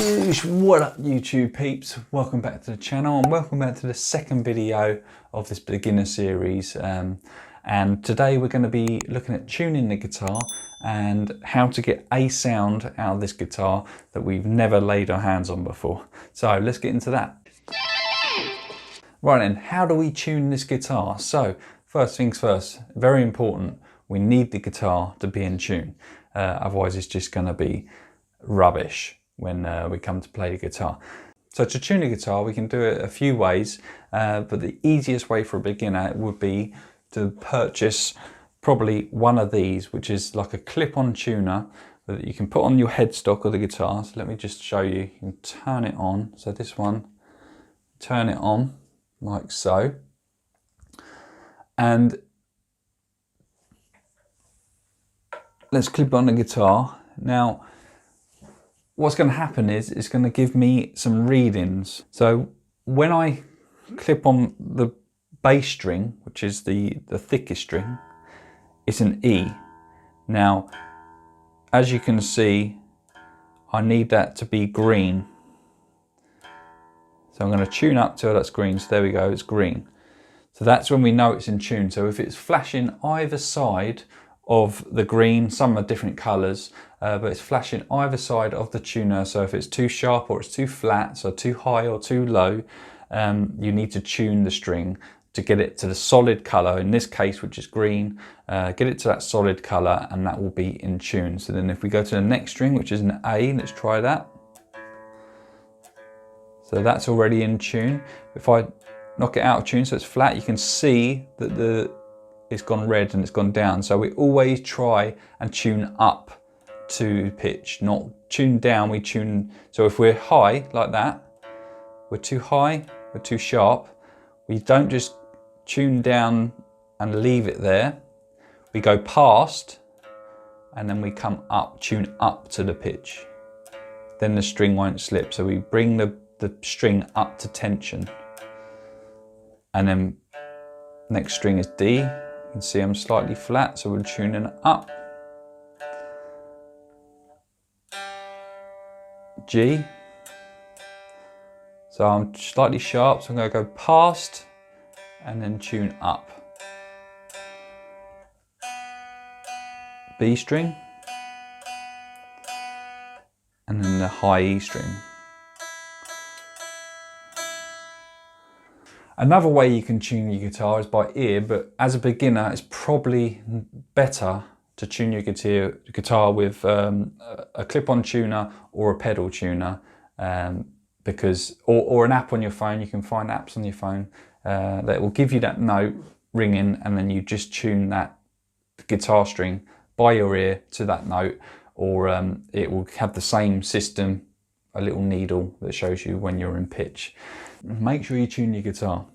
What up YouTube peeps, welcome back to the channel and welcome back to the second video of this beginner series, and today we're going to be looking at tuning the guitar and how to get a sound out of this guitar that we've never laid our hands on before. So let's get into that. Right then, how do we tune this guitar? So first things first, very important, we need the guitar to be in tune, otherwise it's just going to be rubbish when we come to play the guitar. So to tune the guitar we can do it a few ways, but the easiest way for a beginner would be to purchase probably one of these, which is like a clip-on tuner that you can put on your headstock of the guitar. So let me just show you. You can turn it on. So this one, turn it on like so, and let's clip on the guitar. Now what's going to happen is it's going to give me some readings. So when I clip on the bass string, which is the thickest string, it's an E. Now as you can see, I need that to be green, so I'm going to tune up till that's green. So there we go, it's green. So that's when we know it's in tune. So if it's flashing either side of the green, some are different colours, but it's flashing either side of the tuner. So if it's too sharp or it's too flat, so too high or too low, you need to tune the string to get it to the solid colour, in this case which is green, get it to that solid colour and that will be in tune. So then if we go to the next string, which is an A, let's try that. So that's already in tune. If I knock it out of tune so it's flat, you can see that it's gone red and it's gone down. So we always try and tune up to pitch, not tune down. We tune, so if we're high like that, we're too high, we're too sharp, we don't just tune down and leave it there. We go past and then we come up, tune up to the pitch. Then the string won't slip. So we bring the string up to tension. And then next string is D. You can see I'm slightly flat, so we're tuning up. G. So I'm slightly sharp, so I'm going to go past and then tune up. B string. And then the high E string. Another way you can tune your guitar is by ear, but as a beginner it's probably better to tune your guitar with a clip-on tuner or a pedal tuner, because or an app on your phone. You can find apps on your phone that will give you that note ringing, and then you just tune that guitar string by your ear to that note, or it will have the same system, a little needle that shows you when you're in pitch. Make sure you tune your guitar.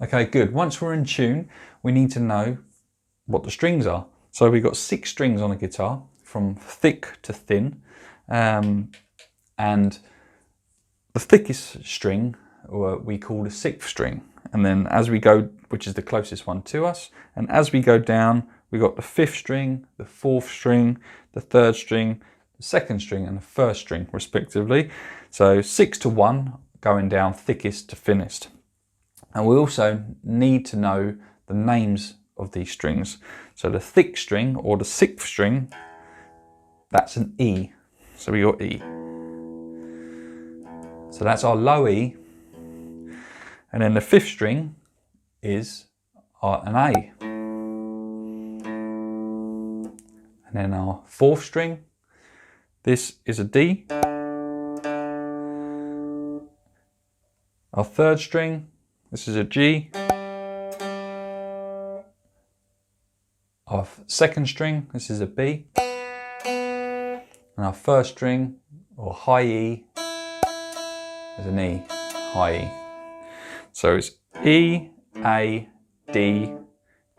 Okay, good. Once we're in tune, we need to know what the strings are. So we've got 6 strings on a guitar, from thick to thin, and the thickest string we call the 6th string. And then as we go, which is the closest one to us, and as we go down, we got the 5th string, the 4th string, the 3rd string, the 2nd string and the 1st string respectively. So 6 to 1 going down, thickest to thinnest. And we also need to know the names of these strings. So the thick string, or the 6th string, that's an E. So we got E. So that's our low E. And then the 5th string is an A. And then our 4th string, this is a D. Our 3rd string, this is a G. Our 2nd string, this is a B. And our 1st string, or high E, is an E, high E. So it's E, A, D,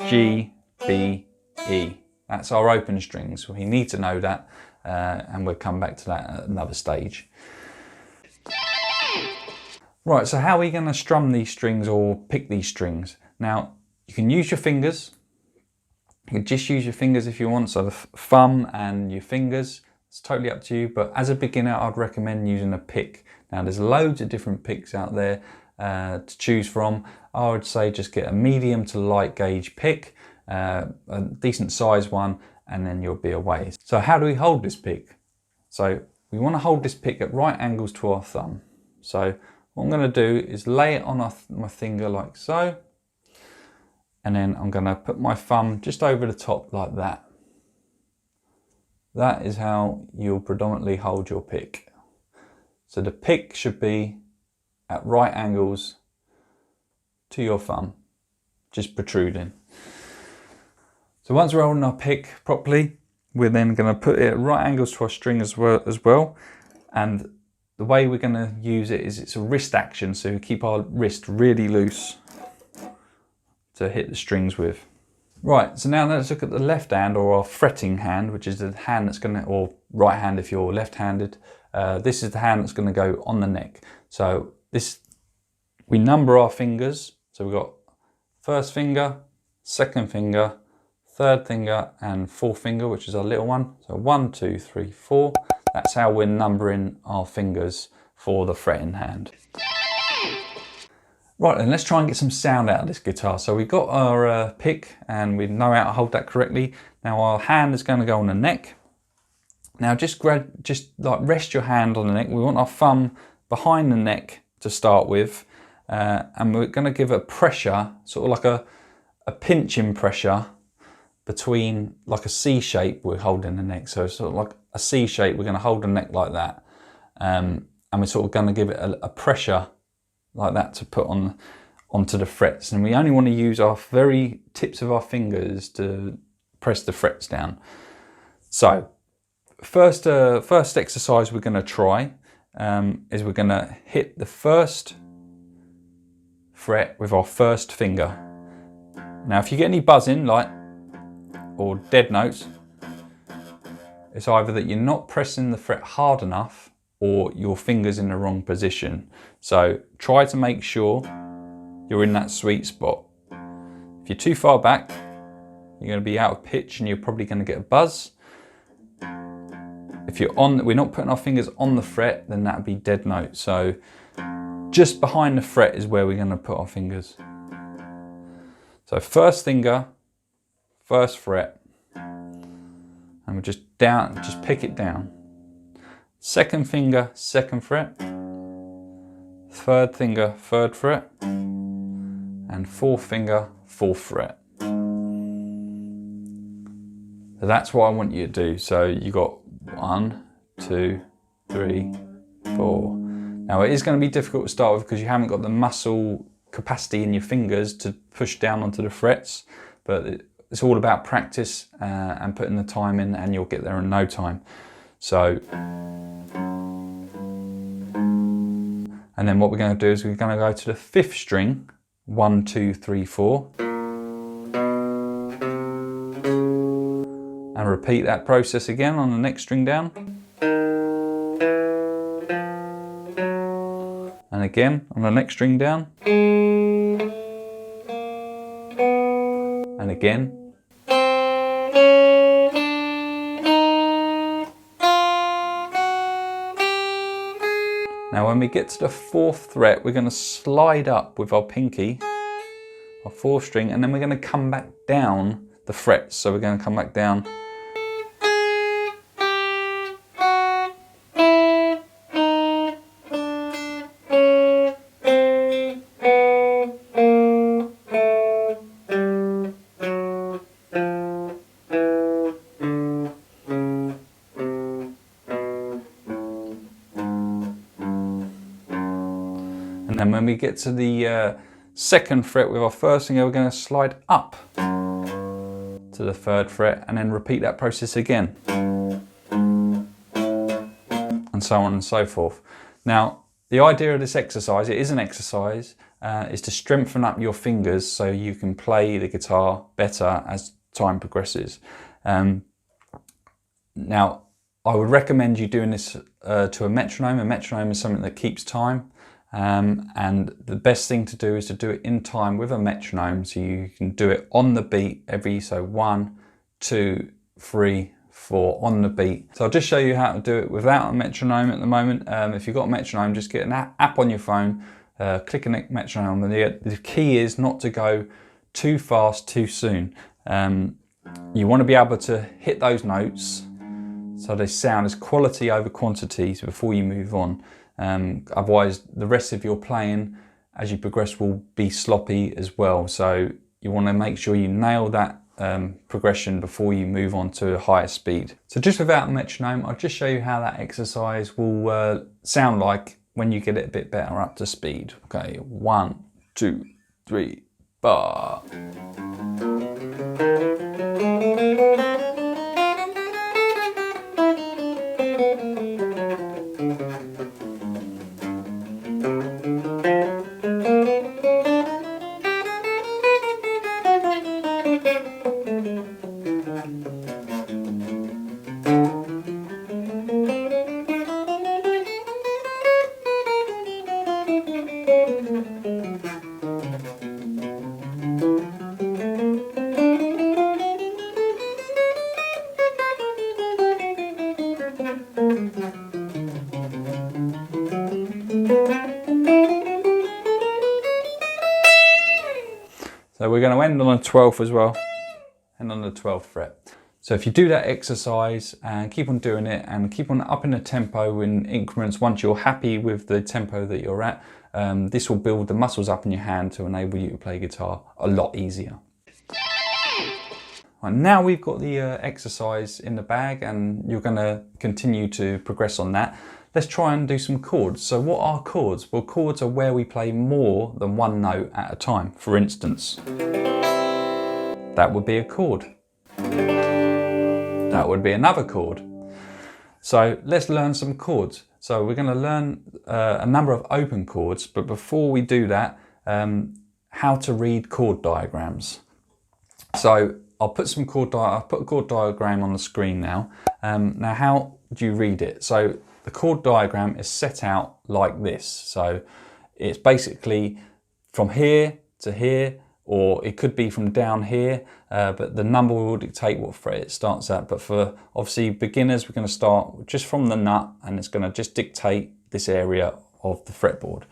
G, B, E. That's our open strings. We need to know that, and we'll come back to that at another stage. Right, so how are we going to strum these strings or pick these strings? Now, you can use your fingers. You can just use your fingers if you want, so the thumb and your fingers. It's totally up to you, but as a beginner, I'd recommend using a pick. Now there's loads of different picks out there to choose from. I would say just get a medium to light gauge pick, a decent size one, and then you'll be away. So how do we hold this pick? So we want to hold this pick at right angles to our thumb. So what I'm going to do is lay it on my finger like so, and then I'm going to put my thumb just over the top like that. That is how you'll predominantly hold your pick. So the pick should be at right angles to your thumb, just protruding. So once we're holding our pick properly, we're then going to put it at right angles to our string as well. And the way we're going to use it is it's a wrist action, so we keep our wrist really loose to hit the strings with. Right, so now let's look at the left hand, or our fretting hand, which is the hand that's going to, or right hand if you're left-handed. This is the hand that's going to go on the neck. So we number our fingers. So we've got first finger, second finger, third finger, and fourth finger, which is our little one. So 1, 2, 3, 4. That's how we're numbering our fingers for the fretting hand. Right, then let's try and get some sound out of this guitar. So we've got our pick and we know how to hold that correctly. Now our hand is going to go on the neck. Now just like rest your hand on the neck. We want our thumb behind the neck to start with. And we're going to give a pressure, sort of like a pinching pressure between like a C shape we're holding the neck. So sort of like a C shape, we're going to hold the neck like that. And we're sort of going to give it a pressure like that to put onto the frets, and we only want to use our very tips of our fingers to press the frets down. So first exercise we're going to try is we're going to hit the first fret with our first finger. Now if you get any buzzing or dead notes, it's either that you're not pressing the fret hard enough or your finger's in the wrong position. So try to make sure you're in that sweet spot. If you're too far back, you're going to be out of pitch and you're probably going to get a buzz. If we're not putting our fingers on the fret, then that would be dead note. So just behind the fret is where we're going to put our fingers. So first finger, first fret, and we're just pick it down. Second finger, second fret. Third finger, third fret. And fourth finger, fourth fret. So that's what I want you to do. So you got 1, 2, 3, 4. Now it is going to be difficult to start with because you haven't got the muscle capacity in your fingers to push down onto the frets, but it's all about practice and putting the time in, and you'll get there in no time. So, and then what we're going to do is we're going to go to the 5th string, 1, 2, 3, 4, and repeat that process again on the next string down, and again on the next string down, and again. Now when we get to the 4th fret, we're going to slide up with our pinky, our 4th string, and then we're going to come back down the frets. So we're going to come back down. And then when we get to the 2nd fret with our 1st finger, we're going to slide up to the 3rd fret and then repeat that process again. And so on and so forth. Now, the idea of this exercise, it is an exercise, is to strengthen up your fingers so you can play the guitar better as time progresses. Now, I would recommend you doing this to a metronome. A metronome is something that keeps time. And the best thing to do is to do it in time with a metronome, so you can do it on the beat so 1, 2, 3, for on the beat. So I'll just show you how to do it without a metronome at the moment. If you've got a metronome, just get an app on your phone, click a metronome, and the key is not to go too fast too soon. You want to be able to hit those notes so they sound as quality over quantity before you move on. Otherwise the rest of your playing as you progress will be sloppy as well. So you want to make sure you nail that progression before you move on to a higher speed. So just without a metronome, I'll just show you how that exercise will sound like when you get it a bit better up to speed. Okay, 1, 2, 3, bar. So we're going to end on the 12th as well, and on the 12th fret. So if you do that exercise and keep on doing it and keep on upping the tempo in increments, once you're happy with the tempo that you're at, this will build the muscles up in your hand to enable you to play guitar a lot easier. Right, now we've got the exercise in the bag and you're going to continue to progress on that. Let's try and do some chords. So what are chords? Well, chords are where we play more than one note at a time. For instance, that would be a chord. That would be another chord. So let's learn some chords. So we're going to learn a number of open chords, but before we do that, how to read chord diagrams. So I'll put a chord diagram on the screen now. Now, how do you read it? So the chord diagram is set out like this. So it's basically from here to here, or it could be from down here, but the number will dictate what fret it starts at. But for obviously beginners, we're going to start just from the nut, and it's going to just dictate this area of the fretboard.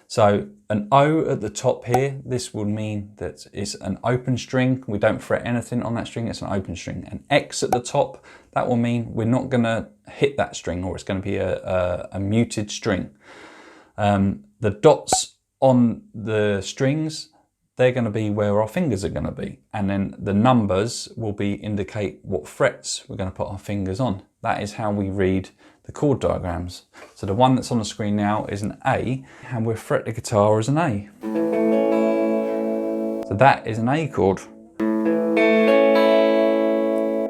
So an O at the top here, this would mean that it's an open string. We don't fret anything on that string, it's an open string. An X at the top, that will mean we're not going to hit that string, or it's going to be a muted string. The dots on the strings, they're going to be where our fingers are going to be. And then the numbers will indicate what frets we're going to put our fingers on. That is how we read the chord diagrams. So the one that's on the screen now is an A, and we'll fret the guitar as an A. So that is an A chord.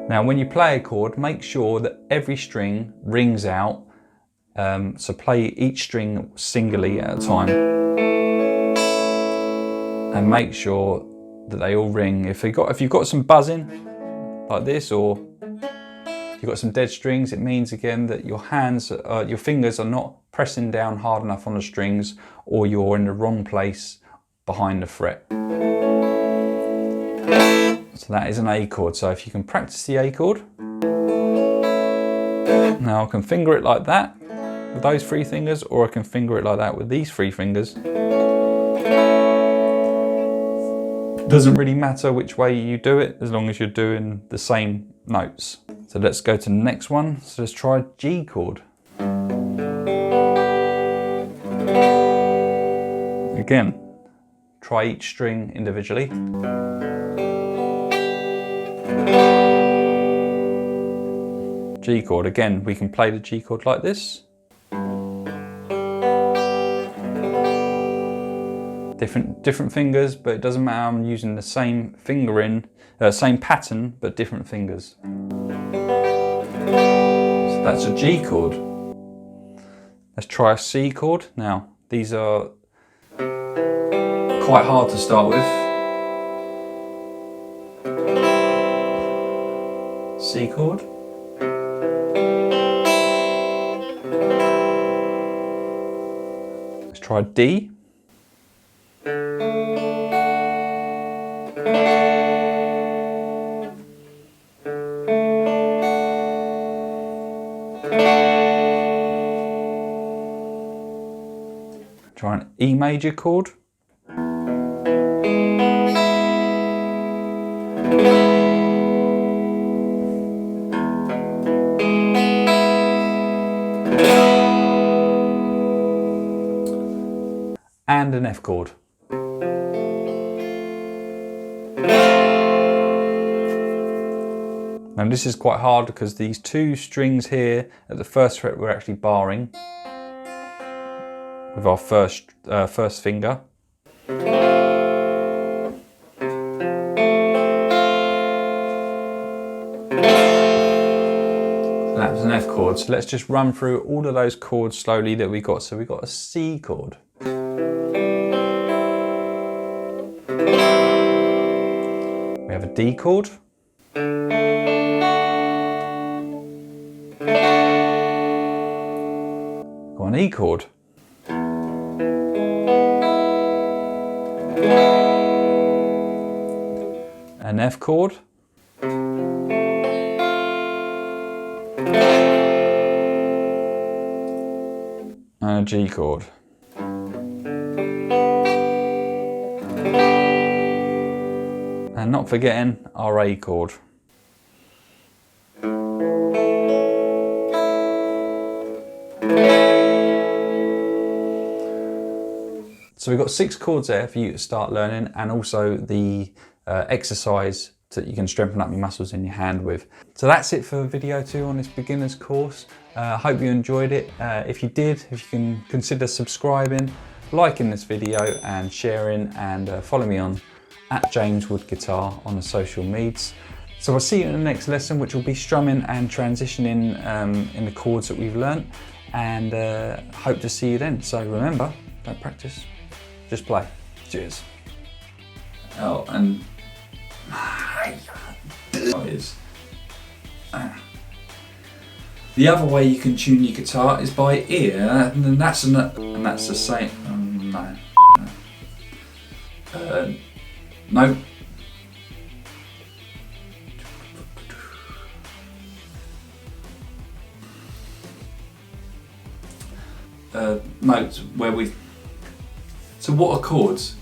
Now when you play a chord, make sure that every string rings out. So play each string singly at a time. And make sure that they all ring. If you've got some buzzing like this, or you've got some dead strings, it means again that your fingers are not pressing down hard enough on the strings, or you're in the wrong place behind the fret. So that is an A chord. So if you can practice the A chord. Now I can finger it like that with those 3 fingers, or I can finger it like that with these 3 fingers. Doesn't really matter which way you do it, as long as you're doing the same notes. So let's go to the next one. So let's try G chord. Again, try each string individually. G chord, again, we can play the G chord like this. Different fingers, but it doesn't matter, I'm using the same fingering, same pattern, but different fingers. So that's a G chord. Let's try a C chord. Now, these are quite hard to start with. C chord. Let's try D. Try an E major chord. And an F chord. Now this is quite hard because these two strings here at the first fret we're actually barring with our first finger. That was an F chord. So let's just run through all of those chords slowly that we got. So we got a C chord. We have a D chord. Got an E chord. An F chord. And a G chord. And not forgetting our A chord. So we've got 6 chords there for you to start learning, and also the exercise that you can strengthen up your muscles in your hand with. So that's it for video 2 on this beginner's course. I hope you enjoyed it. If you did, if you can consider subscribing, liking this video and sharing, and follow me on @JamesWoodGuitar on the social medias. So I'll see you in the next lesson, which will be strumming and transitioning in the chords that we've learnt, and hope to see you then. So remember, don't practice, just play. Cheers. Oh, and the other way you can tune your guitar is by ear, and that's the same. No. Notes where we. So what are chords?